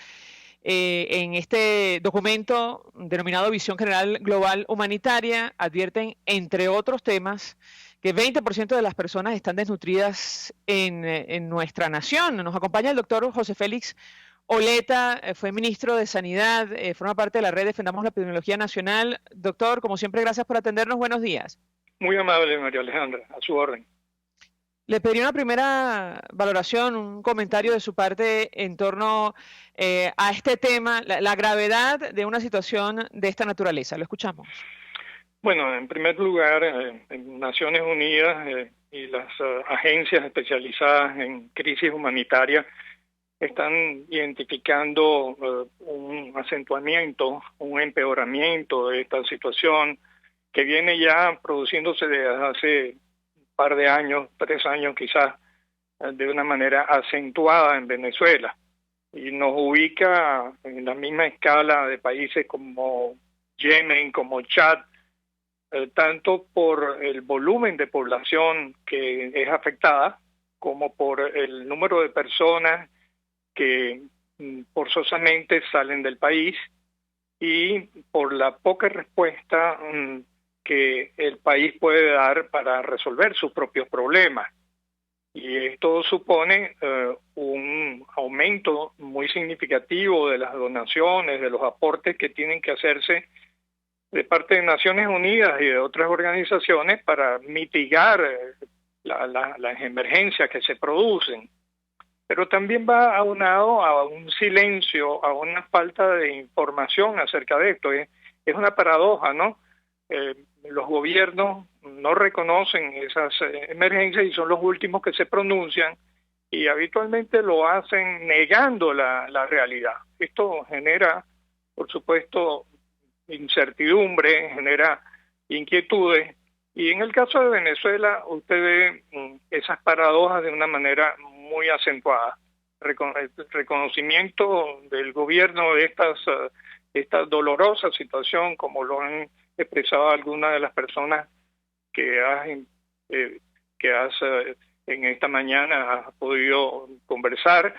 En este documento denominado Visión General Global Humanitaria advierten, entre otros temas, que 20% de las personas están desnutridas en nuestra nación. Nos acompaña el doctor José Félix Oleta fue ministro de Sanidad, forma parte de la red Defendamos la Epidemiología Nacional. Doctor, como siempre, gracias por atendernos. Buenos días. Muy amable, María Alejandra, a su orden. Le pediría una primera valoración, un comentario de su parte en torno a este tema, la gravedad de una situación de esta naturaleza. Lo escuchamos. Bueno, en primer lugar, en Naciones Unidas y las agencias especializadas en crisis humanitaria están identificando un acentuamiento, un empeoramiento de esta situación que viene ya produciéndose desde hace un par de años, 3 años quizás, de una manera acentuada en Venezuela. Y nos ubica en la misma escala de países como Yemen, como Chad, tanto por el volumen de población que es afectada, como por el número de personas que forzosamente salen del país y por la poca respuesta que el país puede dar para resolver sus propios problemas. Y esto supone un aumento muy significativo de las donaciones, de los aportes que tienen que hacerse de parte de Naciones Unidas y de otras organizaciones para mitigar las emergencias que se producen. Pero también va aunado a un silencio, a una falta de información acerca de esto. Es una paradoja, ¿no? Los gobiernos no reconocen esas emergencias y son los últimos que se pronuncian y habitualmente lo hacen negando la realidad. Esto genera, por supuesto, incertidumbre, genera inquietudes y en el caso de Venezuela usted ve esas paradojas de una manera muy acentuada. Reconocimiento del gobierno de esta dolorosa situación, como lo han expresado algunas de las personas que has en esta mañana has podido conversar,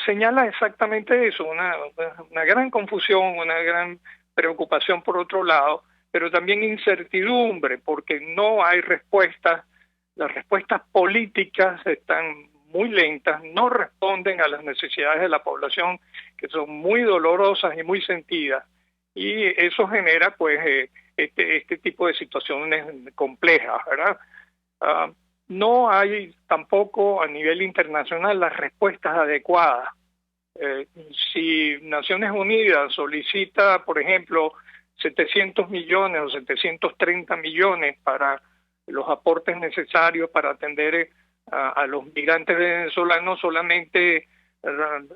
señala exactamente eso, una gran confusión, una gran preocupación por otro lado, pero también incertidumbre, porque no hay respuestas. Las respuestas políticas están muy lentas, no responden a las necesidades de la población, que son muy dolorosas y muy sentidas. Y eso genera, pues, este tipo de situaciones complejas, ¿verdad? No hay tampoco a nivel internacional las respuestas adecuadas. Si Naciones Unidas solicita, por ejemplo, 700 millones o 730 millones para los aportes necesarios para atender a los migrantes venezolanos, solamente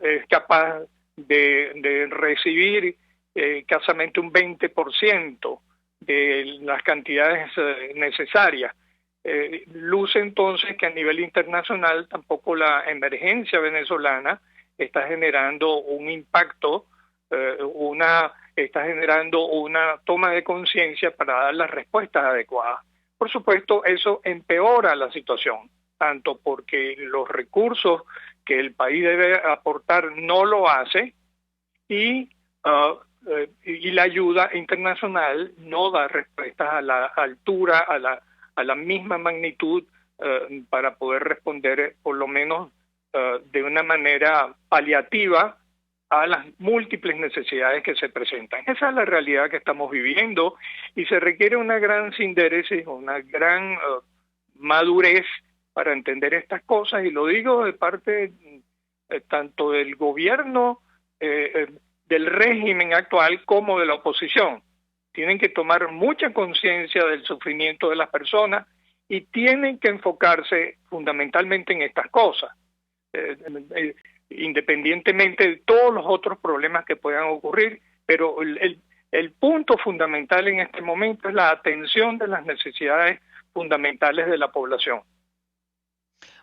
es capaz de recibir escasamente un 20% de las cantidades necesarias. Luce entonces que a nivel internacional tampoco la emergencia venezolana está generando un impacto, está generando una toma de conciencia para dar las respuestas adecuadas. Por supuesto, eso empeora la situación, tanto porque los recursos que el país debe aportar no lo hace y la ayuda internacional no da respuestas a la altura, a la misma magnitud para poder responder por lo menos de una manera paliativa a las múltiples necesidades que se presentan. Esa es la realidad que estamos viviendo y se requiere una gran sindéresis, una gran madurez para entender estas cosas, y lo digo de parte tanto del gobierno, del régimen actual, como de la oposición. Tienen que tomar mucha conciencia del sufrimiento de las personas y tienen que enfocarse fundamentalmente en estas cosas. Independientemente de todos los otros problemas que puedan ocurrir, pero el punto fundamental en este momento es la atención de las necesidades fundamentales de la población.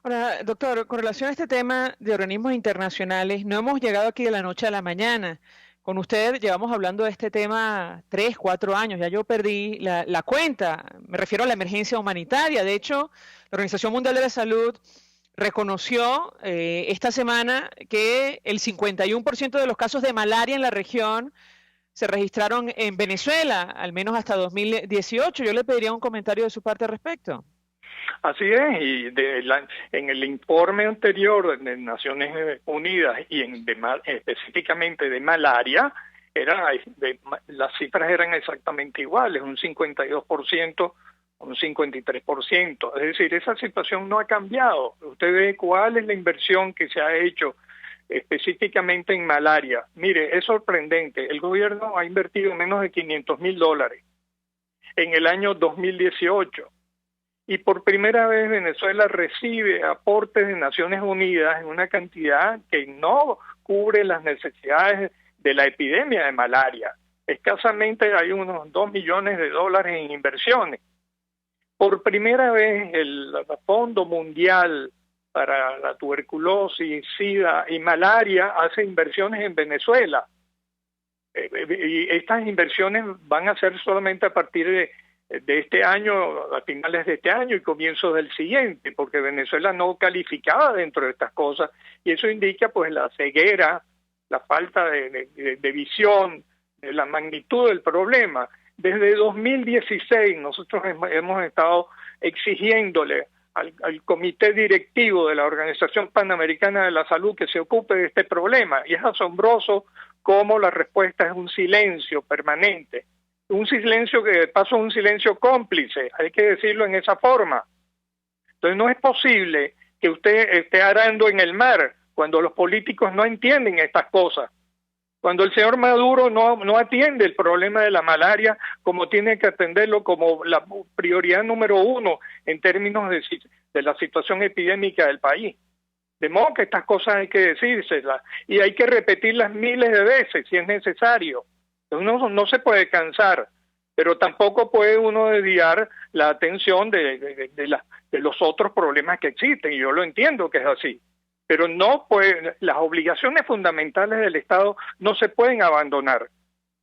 Ahora, doctor, con relación a este tema de organismos internacionales, no hemos llegado aquí de la noche a la mañana. Con usted llevamos hablando de este tema 3, 4 años, ya yo perdí la cuenta, me refiero a la emergencia humanitaria. De hecho, la Organización Mundial de la Salud reconoció esta semana que el 51% de los casos de malaria en la región se registraron en Venezuela, al menos hasta 2018. Yo le pediría un comentario de su parte al respecto. Así es, y en el informe anterior de Naciones Unidas y específicamente de malaria, las cifras eran exactamente iguales, un 52%, un 53%. Es decir, esa situación no ha cambiado. Usted ve cuál es la inversión que se ha hecho específicamente en malaria. Mire, es sorprendente. El gobierno ha invertido menos de $500,000 en el año 2018. Y por primera vez Venezuela recibe aportes de Naciones Unidas en una cantidad que no cubre las necesidades de la epidemia de malaria. Escasamente hay unos $2 millones en inversiones. Por primera vez el Fondo Mundial para la Tuberculosis, SIDA y Malaria hace inversiones en Venezuela. Y estas inversiones van a ser solamente a partir de este año, a finales de este año y comienzos del siguiente, porque Venezuela no calificaba dentro de estas cosas, y eso indica pues la ceguera, la falta de visión, de la magnitud del problema. Desde 2016 nosotros hemos estado exigiéndole al comité directivo de la Organización Panamericana de la Salud que se ocupe de este problema, y es asombroso cómo la respuesta es un silencio permanente. Un silencio que de paso es un silencio cómplice, hay que decirlo en esa forma. Entonces no es posible que usted esté arando en el mar cuando los políticos no entienden estas cosas. Cuando el señor Maduro no atiende el problema de la malaria como tiene que atenderlo como la prioridad número 1 en términos de la situación epidémica del país. De modo que estas cosas hay que decírselas y hay que repetirlas miles de veces si es necesario. Uno no se puede cansar, pero tampoco puede uno desviar la atención de los otros problemas que existen, y yo lo entiendo que es así, pero no puede, las obligaciones fundamentales del Estado no se pueden abandonar,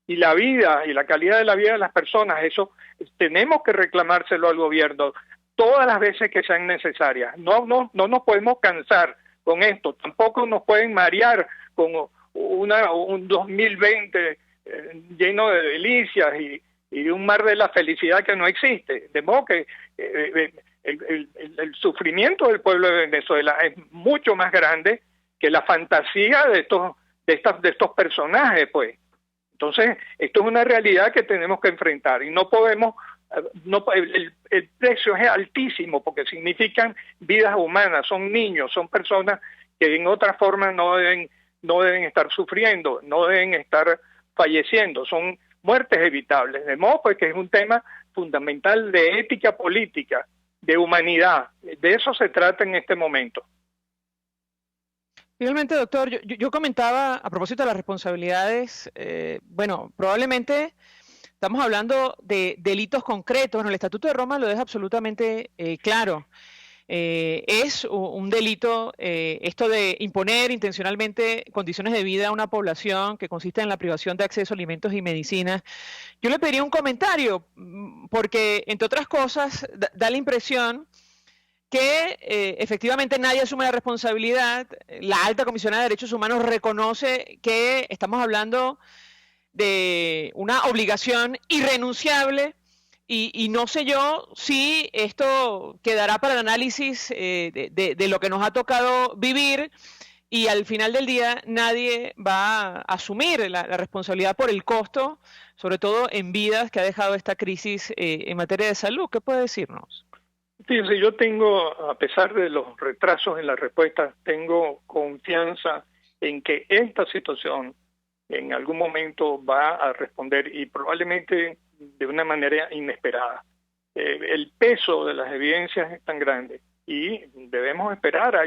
y la vida y la calidad de la vida de las personas, eso tenemos que reclamárselo al gobierno todas las veces que sean necesarias. No nos podemos cansar con esto, tampoco nos pueden marear con un 2020 lleno de delicias y un mar de la felicidad que no existe. De modo que el sufrimiento del pueblo de Venezuela es mucho más grande que la fantasía de estos personajes, pues. Entonces, esto es una realidad que tenemos que enfrentar y no podemos, el precio es altísimo porque significan vidas humanas, son niños, son personas que en otra forma no deben estar sufriendo, no deben estar falleciendo, son muertes evitables, de modo pues que es un tema fundamental de ética política, de humanidad, de eso se trata en este momento. Finalmente, doctor, yo comentaba a propósito de las responsabilidades, probablemente estamos hablando de delitos concretos. Bueno, el Estatuto de Roma lo deja absolutamente claro. Es un delito esto de imponer intencionalmente condiciones de vida a una población que consiste en la privación de acceso a alimentos y medicinas. Yo le pediría un comentario porque, entre otras cosas, da la impresión que efectivamente nadie asume la responsabilidad. La alta comisionada de Derechos Humanos reconoce que estamos hablando de una obligación irrenunciable. Y no sé yo si esto quedará para el análisis de lo que nos ha tocado vivir, y al final del día nadie va a asumir la responsabilidad por el costo, sobre todo en vidas que ha dejado esta crisis en materia de salud. ¿Qué puede decirnos? Fíjense, yo tengo, a pesar de los retrasos en la respuesta, tengo confianza en que esta situación en algún momento va a responder, y probablemente de una manera inesperada. El peso de las evidencias es tan grande y debemos esperar. Va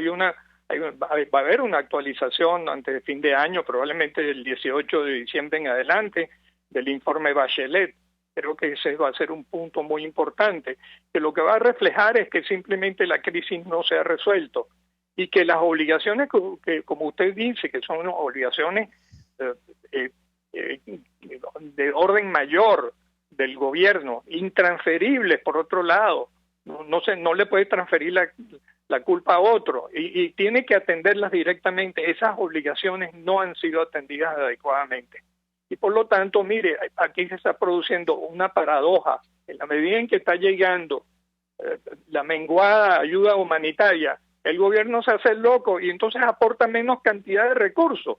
a haber una actualización antes de fin de año, probablemente el 18 de diciembre en adelante, del informe Bachelet. Creo que ese va a ser un punto muy importante, que lo que va a reflejar es que simplemente la crisis no se ha resuelto y que las obligaciones que como usted dice, que son obligaciones de orden mayor del gobierno, intransferibles por otro lado, no le puede transferir la culpa a otro y tiene que atenderlas directamente. Esas obligaciones no han sido atendidas adecuadamente y por lo tanto, mire, aquí se está produciendo una paradoja. En la medida en que está llegando la menguada ayuda humanitaria, el gobierno se hace loco y entonces aporta menos cantidad de recursos,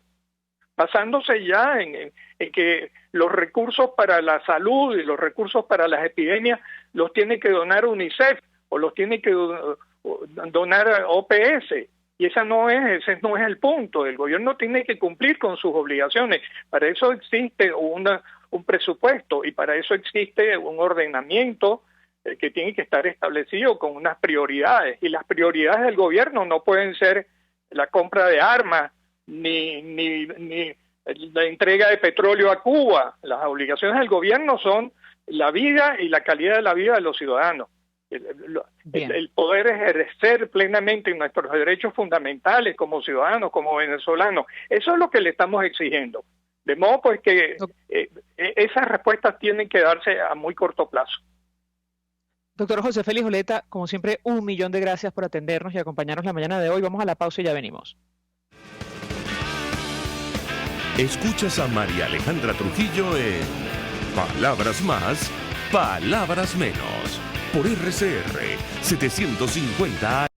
basándose ya en que los recursos para la salud y los recursos para las epidemias los tiene que donar UNICEF o los tiene que donar OPS. Y ese no es el punto. El gobierno tiene que cumplir con sus obligaciones. Para eso existe un presupuesto y para eso existe un ordenamiento que tiene que estar establecido con unas prioridades. Y las prioridades del gobierno no pueden ser la compra de armas ni la entrega de petróleo a Cuba. Las obligaciones del gobierno son la vida y la calidad de la vida de los ciudadanos. El poder ejercer plenamente nuestros derechos fundamentales como ciudadanos, como venezolanos. Eso es lo que le estamos exigiendo. De modo pues que esas respuestas tienen que darse a muy corto plazo. Doctor José Félix Oleta, como siempre, 1.000.000 de gracias por atendernos y acompañarnos la mañana de hoy. Vamos a la pausa y ya venimos. Escuchas a María Alejandra Trujillo en Palabras Más, Palabras Menos, por RCR 750 AM.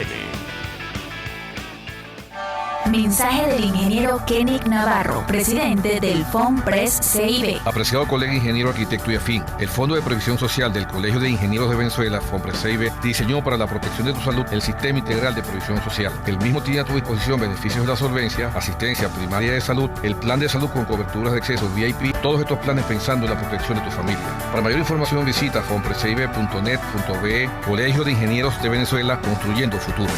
Mensaje del ingeniero Kenick Navarro, presidente del FOMPRES CIB. Apreciado colega ingeniero, arquitecto y afín, el Fondo de Previsión Social del Colegio de Ingenieros de Venezuela, FOMPRES CIB, diseñó para la protección de tu salud el Sistema Integral de Previsión Social. El mismo tiene a tu disposición beneficios de la solvencia, asistencia primaria de salud, el plan de salud con coberturas de acceso VIP, todos estos planes pensando en la protección de tu familia. Para mayor información visita fomprescibe.net.be, Colegio de Ingenieros de Venezuela, construyendo futuro.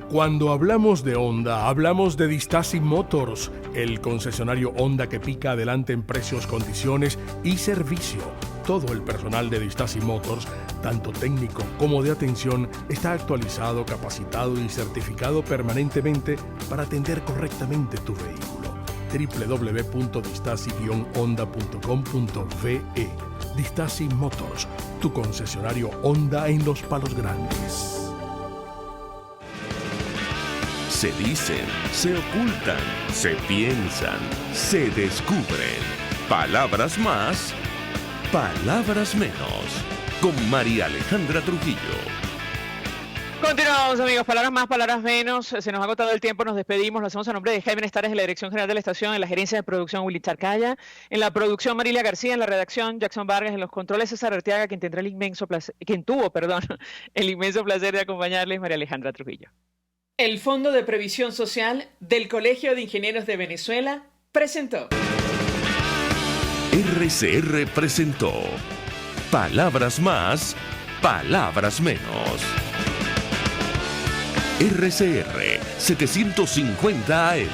Cuando hablamos de Honda, hablamos de Distasi Motors, el concesionario Honda que pica adelante en precios, condiciones y servicio. Todo el personal de Distasi Motors, tanto técnico como de atención, está actualizado, capacitado y certificado permanentemente para atender correctamente tu vehículo. www.distasi-honda.com.ve. Distasi Motors, tu concesionario Honda en Los Palos Grandes. Se dicen, se ocultan, se piensan, se descubren. Palabras más, palabras menos. Con María Alejandra Trujillo. Continuamos, amigos. Palabras más, palabras menos. Se nos ha agotado el tiempo, nos despedimos. Lo hacemos a nombre de Jaime Nestares, de la Dirección General de la Estación, en la gerencia de producción Willy Charcaya, en la producción Marilia García, en la redacción Jackson Vargas, en los controles César Arteaga, quien tuvo el inmenso placer de acompañarles, María Alejandra Trujillo. El Fondo de Previsión Social del Colegio de Ingenieros de Venezuela presentó. RCR presentó Palabras más, palabras menos. RCR 750 AM.